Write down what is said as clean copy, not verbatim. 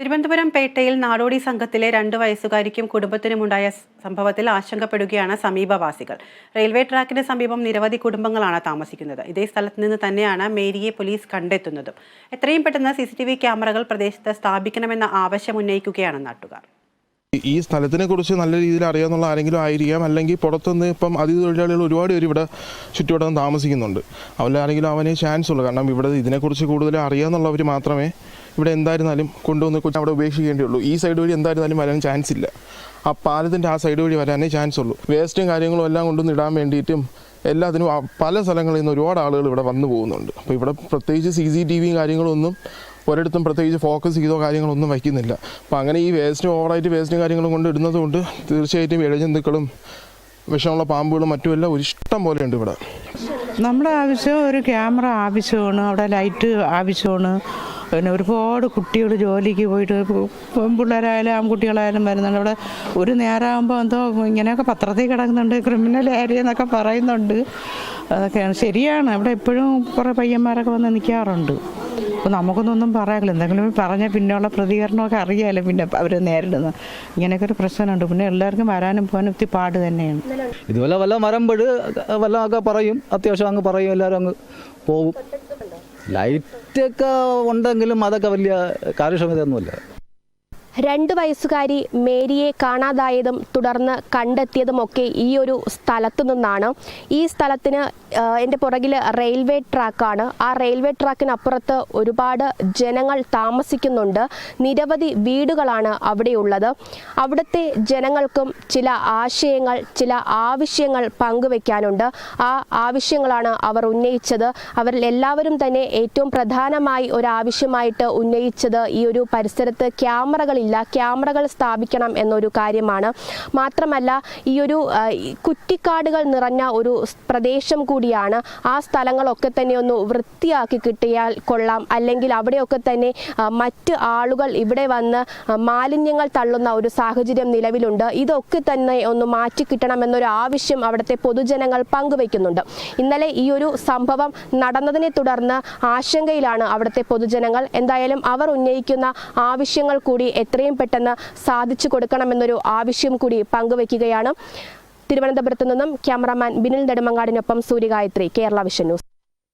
തിരുവനന്തപുരം പേട്ടയിൽ നാടോടി സംഘത്തിലെ 2 വയസ്സുകാരിക്കും കുടുംബത്തിനുമുണ്ടായ സംഭവത്തിൽ ആശങ്കപ്പെടുകയാണ് സമീപവാസികൾ. റെയിൽവേ ട്രാക്കിന് സമീപം നിരവധി കുടുംബങ്ങളാണ് താമസിക്കുന്നത്. ഇതേ സ്ഥലത്ത് നിന്ന് തന്നെയാണ് മേരിയെ പോലീസ് കണ്ടെത്തുന്നതും. എത്രയും പെട്ടെന്ന് CCTV ക്യാമറകൾ പ്രദേശത്ത് സ്ഥാപിക്കണമെന്ന ആവശ്യം ഉന്നയിക്കുകയാണ് നാട്ടുകാർ. ഈ സ്ഥലത്തിനെ കുറിച്ച് നല്ല രീതിയിൽ അറിയാവുന്ന ആരെങ്കിലും ആയിരിക്കാം, അല്ലെങ്കിൽ പുറത്തുനിന്ന് ഇപ്പം അതിഥി തൊഴിലാളികൾ ഒരുപാട് പേര് ഇവിടെ ചുറ്റുവട്ടം താമസിക്കുന്നുണ്ട്. അവരാരെങ്കിലും അവന് ചാൻസ് ഉള്ളൂ. കാരണം ഇവിടെ ഇതിനെക്കുറിച്ച് കൂടുതൽ അറിയാമെന്നുള്ളവർ മാത്രമേ ഇവിടെ എന്തായിരുന്നാലും കൊണ്ടുവന്ന് അവിടെ ഉപേക്ഷിക്കേണ്ടിയുള്ളൂ. ഈ സൈഡ് വഴി എന്തായിരുന്നാലും വരാൻ ചാൻസ് ഇല്ല. ആ പാലത്തിൻ്റെ ആ സൈഡ് വഴി വരാനേ ചാൻസ് ഉള്ളൂ. വേസ്റ്റും കാര്യങ്ങളും എല്ലാം കൊണ്ടുവന്ന് ഇടാൻ വേണ്ടിയിട്ടും എല്ലാത്തിനും പല സ്ഥലങ്ങളിൽ നിന്ന് ഒരുപാട് ആളുകൾ ഇവിടെ വന്നു പോകുന്നുണ്ട്. അപ്പോൾ ഇവിടെ പ്രത്യേകിച്ച് CCTV കാര്യങ്ങളൊന്നും ഒരിടത്തും പ്രത്യേകിച്ച് ഫോക്കസ് ചെയ്തോ കാര്യങ്ങളൊന്നും വയ്ക്കുന്നില്ല. അപ്പോൾ അങ്ങനെ ഈ ഓവറായിട്ട് വേസ്റ്റും കാര്യങ്ങളും കൊണ്ട് ഇടുന്നത് കൊണ്ട് തീർച്ചയായിട്ടും ഇഴജന്തുക്കളും വിഷമുള്ള പാമ്പുകളും മറ്റുമെല്ലാം ഒരു ഇഷ്ടം പോലെ ഉണ്ട് ഇവിടെ. നമ്മുടെ ആവശ്യം ഒരു ക്യാമറ ആവശ്യമാണ്, അവിടെ ലൈറ്റ് ആവശ്യമാണ്. പിന്നെ ഒരുപാട് കുട്ടികൾ ജോലിക്ക് പോയിട്ട് പെൺപിള്ളേരായാലും ആൺകുട്ടികളായാലും വരുന്നുണ്ട്. അവിടെ ഒരു നേരമാകുമ്പോൾ എന്തോ ഇങ്ങനെയൊക്കെ പത്രത്തിൽ കിടക്കുന്നുണ്ട്, ക്രിമിനൽ ഏരിയ എന്നൊക്കെ പറയുന്നുണ്ട്. അതൊക്കെയാണ് ശരിയാണ്. അവിടെ എപ്പോഴും കുറേ പയ്യന്മാരൊക്കെ വന്ന് നിൽക്കാറുണ്ട്. അപ്പോൾ നമുക്കൊന്നും പറയാറില്ല. എന്തെങ്കിലും പറഞ്ഞാൽ പിന്നെയുള്ള പ്രതികരണമൊക്കെ അറിയാമല്ലോ പിന്നെ അവർ നേരിടുന്നത്. ഇങ്ങനെയൊക്കെ ഒരു പ്രശ്നമുണ്ട്. പിന്നെ എല്ലാവർക്കും വരാനും പോകാനും ഒത്തിരി പാട് തന്നെയാണ്. ഇതുപോലെ വല്ല വരുമ്പോൾ വല്ലതൊക്കെ പറയും, അത്യാവശ്യം അങ്ങ് പറയും, എല്ലാവരും അങ്ങ് പോകും. ലൈറ്റൊക്കെ ഉണ്ടെങ്കിലും അതൊക്കെ വലിയ കാര്യക്ഷമതയൊന്നുമില്ല. 2 വയസ്സുകാരി മേരിയെ കാണാതായതും തുടർന്ന് കണ്ടെത്തിയതുമൊക്കെ ഈ ഒരു സ്ഥലത്തു നിന്നാണ്. ഈ സ്ഥലത്തിന് എൻ്റെ പുറകിൽ റെയിൽവേ ട്രാക്കാണ്. ആ റെയിൽവേ ട്രാക്കിനപ്പുറത്ത് ഒരുപാട് ജനങ്ങൾ താമസിക്കുന്നുണ്ട്. നിരവധി വീടുകളാണ് അവിടെയുള്ളത്. അവിടുത്തെ ജനങ്ങൾക്കും ചില ആശയങ്ങൾ, ചില ആവശ്യങ്ങൾ പങ്കുവെക്കാനുണ്ട്. ആ ആവശ്യങ്ങളാണ് അവർ ഉന്നയിച്ചത്. അവരിൽ എല്ലാവരും തന്നെ ഏറ്റവും പ്രധാനമായി ഒരാവശ്യമായിട്ട് ഉന്നയിച്ചത് ഈ ഒരു പരിസരത്ത് ക്യാമറകൾ സ്ഥാപിക്കണം എന്നൊരു കാര്യമാണ്. മാത്രമല്ല ഈ ഒരു കുറ്റിക്കാടുകൾ നിറഞ്ഞ ഒരു പ്രദേശം കൂടിയാണ്. ആ സ്ഥലങ്ങളൊക്കെ തന്നെ ഒന്ന് വൃത്തിയാക്കി കിട്ടിയാൽ കൊള്ളാം. അല്ലെങ്കിൽ അവിടെയൊക്കെ തന്നെ മറ്റ് ആളുകൾ ഇവിടെ വന്ന് മാലിന്യങ്ങൾ തള്ളുന്ന ഒരു സാഹചര്യം നിലവിലുണ്ട്. ഇതൊക്കെ തന്നെ ഒന്ന് മാറ്റിക്കിട്ടണമെന്നൊരു ആവശ്യം അവിടുത്തെ പൊതുജനങ്ങൾ പങ്കുവയ്ക്കുന്നുണ്ട്. ഇന്നലെ ഈ ഒരു സംഭവം നടന്നതിനെ തുടർന്ന് ആശങ്കയിലാണ് അവിടുത്തെ പൊതുജനങ്ങൾ. എന്തായാലും അവർ ഉന്നയിക്കുന്ന ആവശ്യങ്ങൾ കൂടി എത്രയും പെട്ടെന്ന് സാധിച്ചു കൊടുക്കണമെന്നൊരു ആവശ്യം കൂടി പങ്കുവയ്ക്കുകയാണ്. തിരുവനന്തപുരത്ത് നിന്നും ക്യാമറാമാൻ ബിനിൽ നെടുമങ്ങാടിനൊപ്പം സൂര്യഗായത്രി, കേരള വിഷൻ ന്യൂസ്.